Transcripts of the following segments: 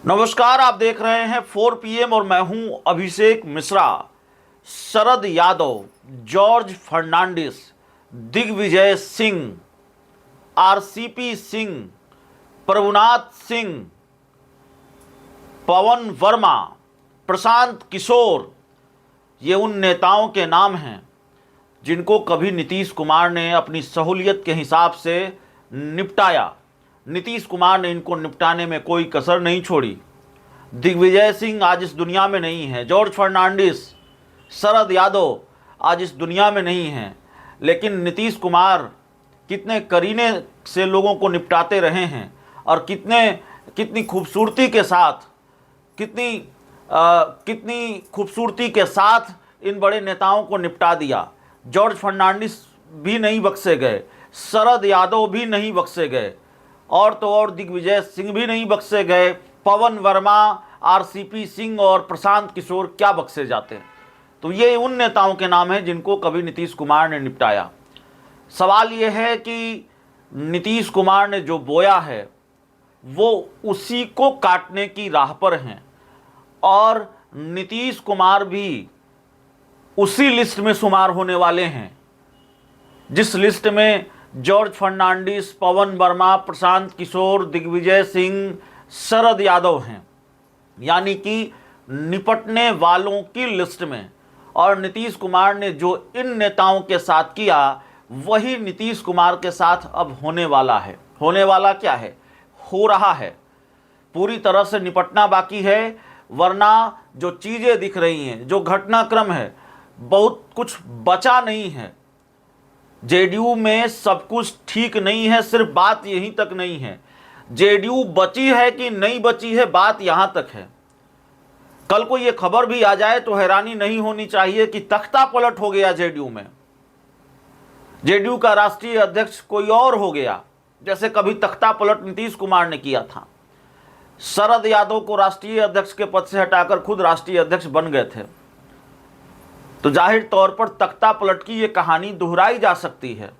नमस्कार, आप देख रहे हैं 4 PM और मैं हूं अभिषेक मिश्रा। शरद यादव, जॉर्ज फर्नांडिस, दिग्विजय सिंह, आरसीपी सिंह, प्रभुनाथ सिंह, पवन वर्मा, प्रशांत किशोर, ये उन नेताओं के नाम हैं जिनको कभी नीतीश कुमार ने अपनी सहूलियत के हिसाब से निपटाया। नीतीश कुमार ने इनको निपटाने में कोई कसर नहीं छोड़ी। दिग्विजय सिंह आज इस दुनिया में नहीं है, जॉर्ज फर्नांडिस, शरद यादव आज इस दुनिया में नहीं हैं, लेकिन नीतीश कुमार कितने करीने से लोगों को निपटाते रहे हैं और कितनी खूबसूरती के साथ कितनी खूबसूरती के साथ इन बड़े नेताओं को निपटा दिया। जॉर्ज फर्नांडिस भी नहीं बख्शे गए, शरद यादव भी नहीं बख्शे गए, और तो और दिग्विजय सिंह भी नहीं बख्शे गए, पवन वर्मा, आरसीपी सिंह और प्रशांत किशोर क्या बख्शे जाते हैं। तो ये उन नेताओं के नाम हैं जिनको कभी नीतीश कुमार ने निपटाया। सवाल ये है कि नीतीश कुमार ने जो बोया है वो उसी को काटने की राह पर हैं, और नीतीश कुमार भी उसी लिस्ट में शुमार होने वाले हैं जिस लिस्ट में जॉर्ज फर्नांडिस, पवन वर्मा, प्रशांत किशोर, दिग्विजय सिंह, शरद यादव हैं, यानी कि निपटने वालों की लिस्ट में। और नीतीश कुमार ने जो इन नेताओं के साथ किया वही नीतीश कुमार के साथ अब होने वाला है। होने वाला क्या है? हो रहा है। पूरी तरह से निपटना बाकी है, वरना जो चीज़ें दिख रही हैं, जो घटनाक्रम है, बहुत कुछ बचा नहीं है। जेडीयू में सब कुछ ठीक नहीं है, सिर्फ बात यहीं तक नहीं है। जेडीयू बची है कि नहीं बची है, बात यहां तक है। कल को यह खबर भी आ जाए तो हैरानी नहीं होनी चाहिए कि तख्ता पलट हो गया जेडीयू में, जेडीयू का राष्ट्रीय अध्यक्ष कोई और हो गया, जैसे कभी तख्ता पलट नीतीश कुमार ने किया था। शरद यादव को राष्ट्रीय अध्यक्ष के पद से हटाकर खुद राष्ट्रीय अध्यक्ष बन गए थे। तो जाहिर तौर पर तख्ता पलट की ये कहानी दोहराई जा सकती है।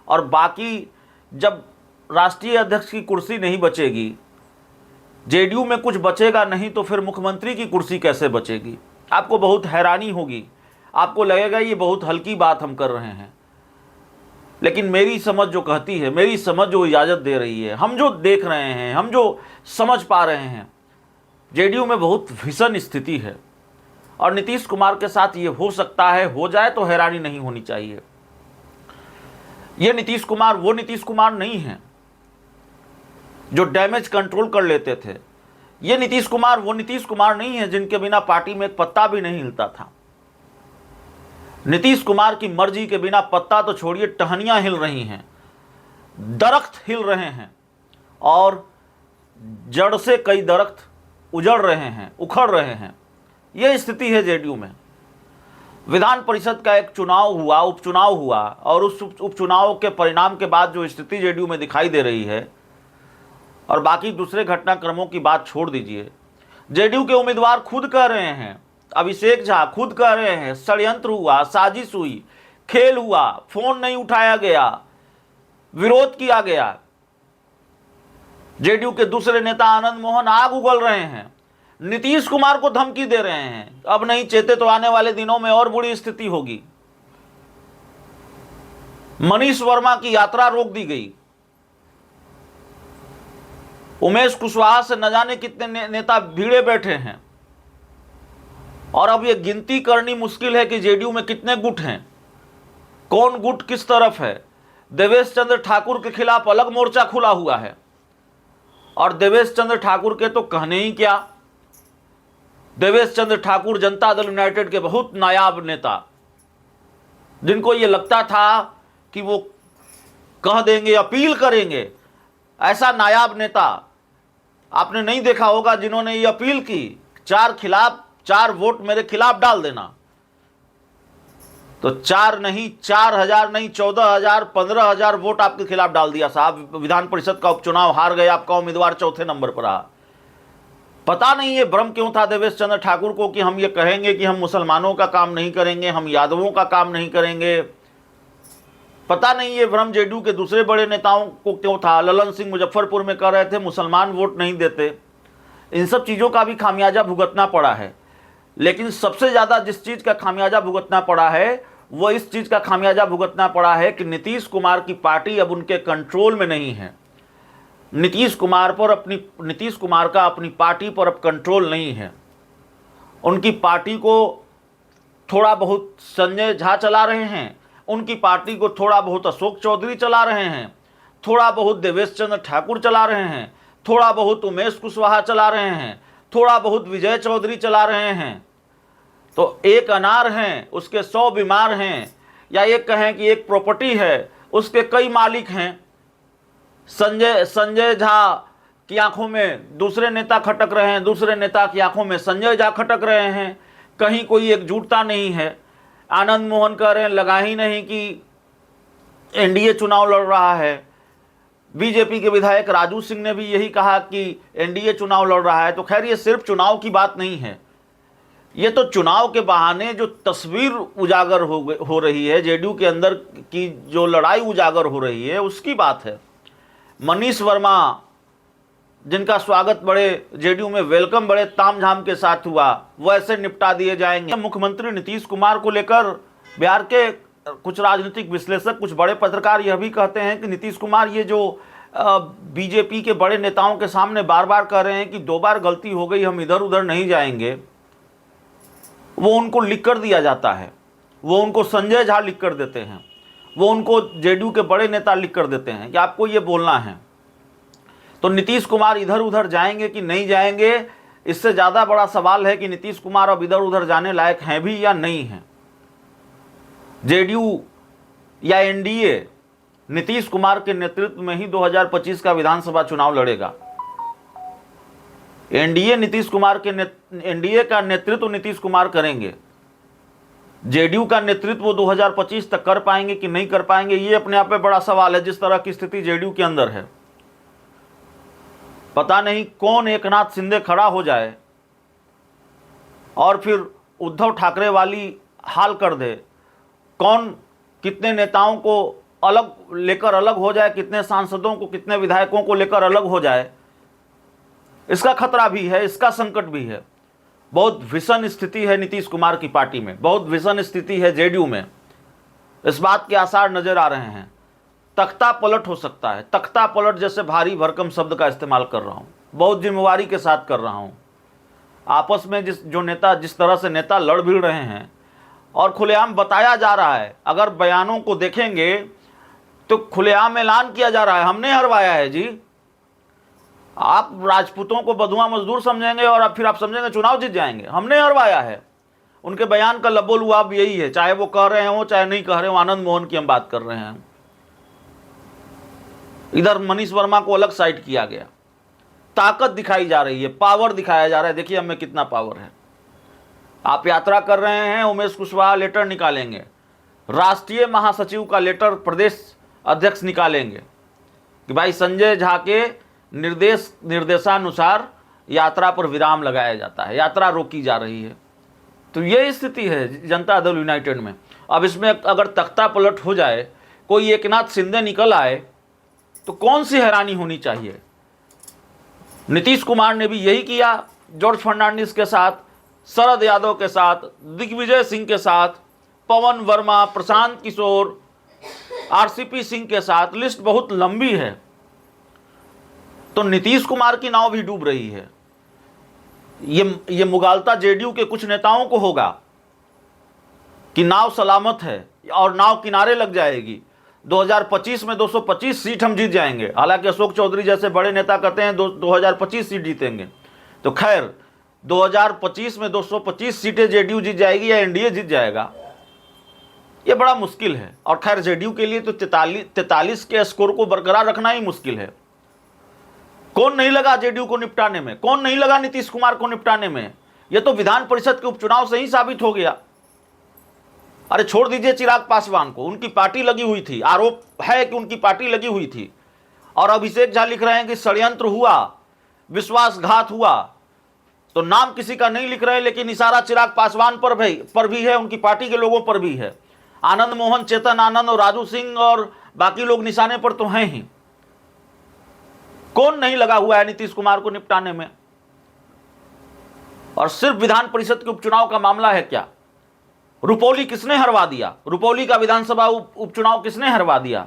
और बाकी जब राष्ट्रीय अध्यक्ष की कुर्सी नहीं बचेगी, जेडीयू में कुछ बचेगा नहीं, तो फिर मुख्यमंत्री की कुर्सी कैसे बचेगी? आपको बहुत हैरानी होगी, आपको लगेगा ये बहुत हल्की बात हम कर रहे हैं, लेकिन मेरी समझ जो कहती है, मेरी समझ जो इजाज़त दे रही है, हम जो देख रहे हैं, हम जो समझ पा रहे हैं, जेडीयू में बहुत भीषण स्थिति है। और नीतीश कुमार के साथ ये हो सकता है, हो जाए तो हैरानी नहीं होनी चाहिए। ये नीतीश कुमार वो नीतीश कुमार नहीं है जो डैमेज कंट्रोल कर लेते थे। ये नीतीश कुमार वो नीतीश कुमार नहीं है जिनके बिना पार्टी में एक पत्ता भी नहीं हिलता था। नीतीश कुमार की मर्जी के बिना पत्ता तो छोड़िए, टहनियां हिल रही हैं, दरख्त हिल रहे हैं, और जड़ से कई दरख्त उजड़ रहे हैं, उखड़ रहे हैं। यह स्थिति है जेडीयू में। विधान परिषद का एक चुनाव हुआ, उपचुनाव हुआ, और उस उपचुनाव के परिणाम के बाद जो स्थिति जेडीयू में दिखाई दे रही है, और बाकी दूसरे घटनाक्रमों की बात छोड़ दीजिए, जेडीयू के उम्मीदवार खुद कह रहे हैं, अभिषेक झा खुद कह रहे हैं, षड्यंत्र हुआ, साजिश हुई, खेल हुआ, फोन नहीं उठाया गया, विरोध किया गया। जेडीयू के दूसरे नेता आनंद मोहन आग उगल रहे हैं, नीतीश कुमार को धमकी दे रहे हैं, अब नहीं चेते तो आने वाले दिनों में और बुरी स्थिति होगी। मनीष वर्मा की यात्रा रोक दी गई, उमेश कुशवाहा से न जाने कितने नेता भीड़े बैठे हैं, और अब यह गिनती करनी मुश्किल है कि जेडीयू में कितने गुट हैं, कौन गुट किस तरफ है। देवेश चंद्र ठाकुर के खिलाफ अलग मोर्चा खुला हुआ है, और देवेश चंद्र ठाकुर के तो कहने ही क्या। देवेश चंद्र ठाकुर जनता दल यूनाइटेड के बहुत नायाब नेता, जिनको ये लगता था कि वो कह देंगे, अपील करेंगे, ऐसा नायाब नेता आपने नहीं देखा होगा जिन्होंने ये अपील की, 4 वोट मेरे खिलाफ डाल देना। तो 4 नहीं, 4,000 नहीं, 14,000, 15,000 वोट आपके खिलाफ डाल दिया साहब। विधान परिषद का उपचुनाव हार गए, आपका उम्मीदवार चौथे नंबर पर रहा। पता नहीं ये भ्रम क्यों था देवेश चंद्र ठाकुर को कि हम ये कहेंगे कि हम मुसलमानों का काम नहीं करेंगे, हम यादवों का काम नहीं करेंगे। पता नहीं ये भ्रम जेडीयू के दूसरे बड़े नेताओं को क्यों था। ललन सिंह मुजफ्फरपुर में कह रहे थे मुसलमान वोट नहीं देते, इन सब चीज़ों का भी खामियाजा भुगतना पड़ा है। लेकिन सबसे ज़्यादा जिस चीज़ का खामियाजा भुगतना पड़ा है वो इस चीज़ का खामियाजा भुगतना पड़ा है कि नीतीश कुमार की पार्टी अब उनके कंट्रोल में नहीं है। नीतीश कुमार का अपनी पार्टी पर अब कंट्रोल नहीं है। उनकी पार्टी को थोड़ा बहुत संजय झा चला रहे हैं, उनकी पार्टी को थोड़ा बहुत अशोक चौधरी चला रहे हैं, थोड़ा बहुत देवेश चंद्र ठाकुर चला रहे हैं, थोड़ा बहुत उमेश कुशवाहा चला रहे हैं, थोड़ा बहुत विजय चौधरी चला रहे हैं। तो एक अनार हैं उसके 100 बीमार हैं, या एक कहें कि एक प्रॉपर्टी है उसके कई मालिक हैं। संजय झा की आंखों में दूसरे नेता खटक रहे हैं, दूसरे नेता की आंखों में संजय झा खटक रहे हैं। कहीं कोई एकजुटता नहीं है। आनंद मोहन कह रहे हैं लगा ही नहीं कि एनडीए चुनाव लड़ रहा है। बीजेपी के विधायक राजू सिंह ने भी यही कहा कि एनडीए चुनाव लड़ रहा है। तो खैर ये सिर्फ चुनाव की बात नहीं है, ये तो चुनाव के बहाने जो तस्वीर उजागर हो रही है, जेडीयू के अंदर की जो लड़ाई उजागर हो रही है उसकी बात है। मनीष वर्मा जिनका स्वागत बड़े जेडीयू में वेलकम बड़े तामझाम के साथ हुआ, वो ऐसे निपटा दिए जाएंगे। मुख्यमंत्री नीतीश कुमार को लेकर बिहार के कुछ राजनीतिक विश्लेषक, कुछ बड़े पत्रकार यह भी कहते हैं कि नीतीश कुमार ये जो बीजेपी के बड़े नेताओं के सामने बार बार कह रहे हैं कि 2 बार गलती हो गई, हम इधर उधर नहीं जाएंगे, वो उनको लिख कर दिया जाता है। वो उनको संजय झा लिख कर देते हैं, वो उनको जेडीयू के बड़े नेता लिख कर देते हैं कि आपको ये बोलना है। तो नीतीश कुमार इधर उधर जाएंगे कि नहीं जाएंगे, इससे ज़्यादा बड़ा सवाल है कि नीतीश कुमार अब इधर उधर जाने लायक हैं भी या नहीं हैं। जेडीयू या एनडीए नीतीश कुमार के नेतृत्व में ही 2025 का विधानसभा चुनाव लड़ेगा। एनडीए का नेतृत्व नीतीश कुमार करेंगे। जेडीयू का नेतृत्व वो 2025 तक कर पाएंगे कि नहीं कर पाएंगे, ये अपने आप में बड़ा सवाल है। जिस तरह की स्थिति जेडीयू के अंदर है, पता नहीं कौन एकनाथ शिंदे खड़ा हो जाए और फिर उद्धव ठाकरे वाली हाल कर दे, कौन कितने नेताओं को अलग हो जाए, कितने सांसदों को, कितने विधायकों को लेकर अलग हो जाए, इसका खतरा भी है, इसका संकट भी है। बहुत भीषण स्थिति है नीतीश कुमार की पार्टी में, बहुत भीषण स्थिति है जेडीयू में। इस बात के आसार नजर आ रहे हैं। तख्ता पलट हो सकता है। तख्ता पलट जैसे भारी भरकम शब्द का इस्तेमाल कर रहा हूं, बहुत जिम्मेवारी के साथ कर रहा हूं। आपस में जिस तरह से नेता लड़ भिड़ रहे हैं और खुलेआम बताया जा रहा है, अगर बयानों को देखेंगे तो खुलेआम ऐलान किया जा रहा है हमने हरवाया है जी। आप राजपूतों को बधुआ मजदूर समझेंगे और फिर आप समझेंगे चुनाव जीत जाएंगे, हमने हरवाया है। उनके बयान का लबो लुआब यही है, चाहे वो कह रहे हो चाहे नहीं कह रहे हो। आनंद मोहन की हम बात कर रहे हैं। इधर मनीष वर्मा को अलग साइड किया गया, ताकत दिखाई जा रही है, पावर दिखाया जा रहा है, देखिए हमें कितना पावर है। आप यात्रा कर रहे हैं, उमेश कुशवाहा लेटर निकालेंगे, राष्ट्रीय महासचिव का लेटर प्रदेश अध्यक्ष निकालेंगे कि भाई संजय झा के निर्देशानुसार यात्रा पर विराम लगाया जाता है, यात्रा रोकी जा रही है। तो ये स्थिति है जनता दल यूनाइटेड में। अब इसमें अगर तख्ता पलट हो जाए, कोई एकनाथ शिंदे निकल आए, तो कौन सी हैरानी होनी चाहिए। नीतीश कुमार ने भी यही किया जॉर्ज फर्नांडिस के साथ, शरद यादव के साथ, दिग्विजय सिंह के साथ, पवन वर्मा, प्रशांत किशोर, आरसीपी सिंह के साथ, लिस्ट बहुत लंबी है। तो नीतीश कुमार की नाव भी डूब रही है। ये मुगालता जेडीयू के कुछ नेताओं को होगा कि नाव सलामत है और नाव किनारे लग जाएगी, 2025 में 225 सीट हम जीत जाएंगे। हालांकि अशोक चौधरी जैसे बड़े नेता कहते हैं 2025 सीट जीतेंगे। तो खैर 2025 में 225 सीटें जेडीयू जीत जाएगी या एनडीए जीत जाएगा, ये बड़ा मुश्किल है। और खैर जेडीयू के लिए तो 43 के स्कोर को बरकरार रखना ही मुश्किल है। कौन नहीं लगा जेडीयू को निपटाने में, कौन नहीं लगा नीतीश कुमार को निपटाने में, यह तो विधान परिषद के उपचुनाव से ही साबित हो गया। अरे छोड़ दीजिए चिराग पासवान को, उनकी पार्टी लगी हुई थी, आरोप है कि उनकी पार्टी लगी हुई थी। और अभिषेक झा लिख रहे हैं कि षड्यंत्र हुआ, विश्वासघात हुआ। तो नाम किसी का नहीं लिख रहे, लेकिन इशारा चिराग पासवान पर भी है, उनकी पार्टी के लोगों पर भी है। आनंद मोहन, चेतन आनंद और राजू सिंह और बाकी लोग निशाने पर तो हैं ही। कौन नहीं लगा हुआ है नीतीश कुमार को निपटाने में। और सिर्फ विधान परिषद के उपचुनाव का मामला है क्या? रुपौली किसने हरवा दिया? रुपौली का विधानसभा उपचुनाव किसने हरवा दिया?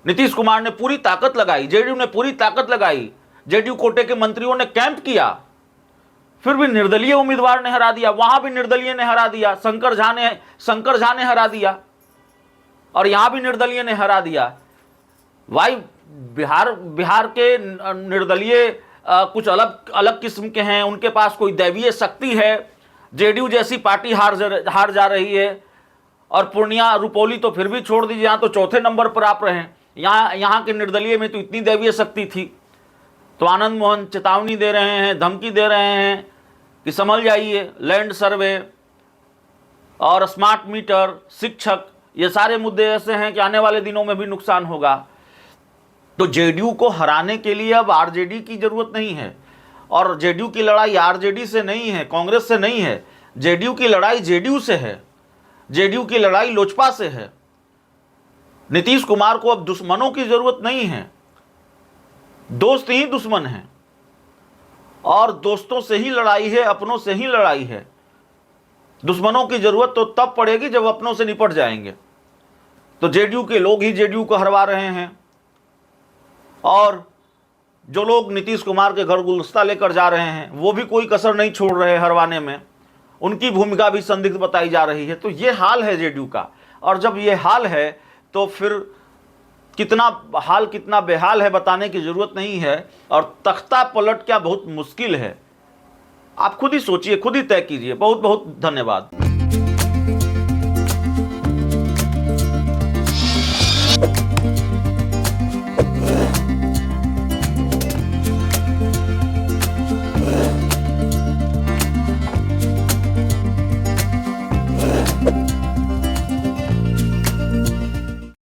नीतीश कुमार ने पूरी ताकत लगाई, जेडीयू ने पूरी ताकत लगाई, जेडीयू कोटे के मंत्रियों ने कैंप किया, फिर भी निर्दलीय उम्मीदवार ने हरा दिया। वहां भी निर्दलीय ने हरा दिया, शंकर झा ने हरा दिया, और यहां भी निर्दलीय ने हरा दिया। भाई बिहार के निर्दलीय कुछ अलग किस्म के हैं, उनके पास कोई दैवीय शक्ति है। जेडीयू जैसी पार्टी हार जा रही है, और पूर्णिया रुपौली तो फिर भी छोड़ दीजिए, यहाँ तो चौथे नंबर पर आप रहे हैं। यहाँ के निर्दलीय में तो इतनी दैवीय शक्ति थी। तो आनंद मोहन चेतावनी दे रहे हैं, धमकी दे रहे हैं कि संभल जाइए। लैंड सर्वे और स्मार्ट मीटर, शिक्षक, ये सारे मुद्दे ऐसे हैं कि आने वाले दिनों में भी नुकसान होगा। तो जेडीयू को हराने के लिए अब आरजेडी की जरूरत नहीं है, और जेडीयू की लड़ाई आरजेडी से नहीं है, कांग्रेस से नहीं है। जेडीयू की लड़ाई जेडीयू से है, जेडीयू की लड़ाई लोजपा से है। नीतीश कुमार को अब दुश्मनों की जरूरत नहीं है, दोस्त ही दुश्मन हैं, और दोस्तों से ही लड़ाई है, अपनों से ही लड़ाई है। दुश्मनों की जरूरत तो तब पड़ेगी जब अपनों से निपट जाएंगे। तो जेडीयू के लोग ही जेडीयू को हरवा रहे हैं, और जो लोग नीतीश कुमार के घर गुलदस्ता लेकर जा रहे हैं वो भी कोई कसर नहीं छोड़ रहे हरवाने में, उनकी भूमिका भी संदिग्ध बताई जा रही है। तो ये हाल है जेडीयू का, और जब ये हाल है तो फिर कितना बेहाल है बताने की जरूरत नहीं है, और तख्ता पलट क्या बहुत मुश्किल है। आप खुद ही सोचिए, खुद ही तय कीजिए। बहुत बहुत धन्यवाद।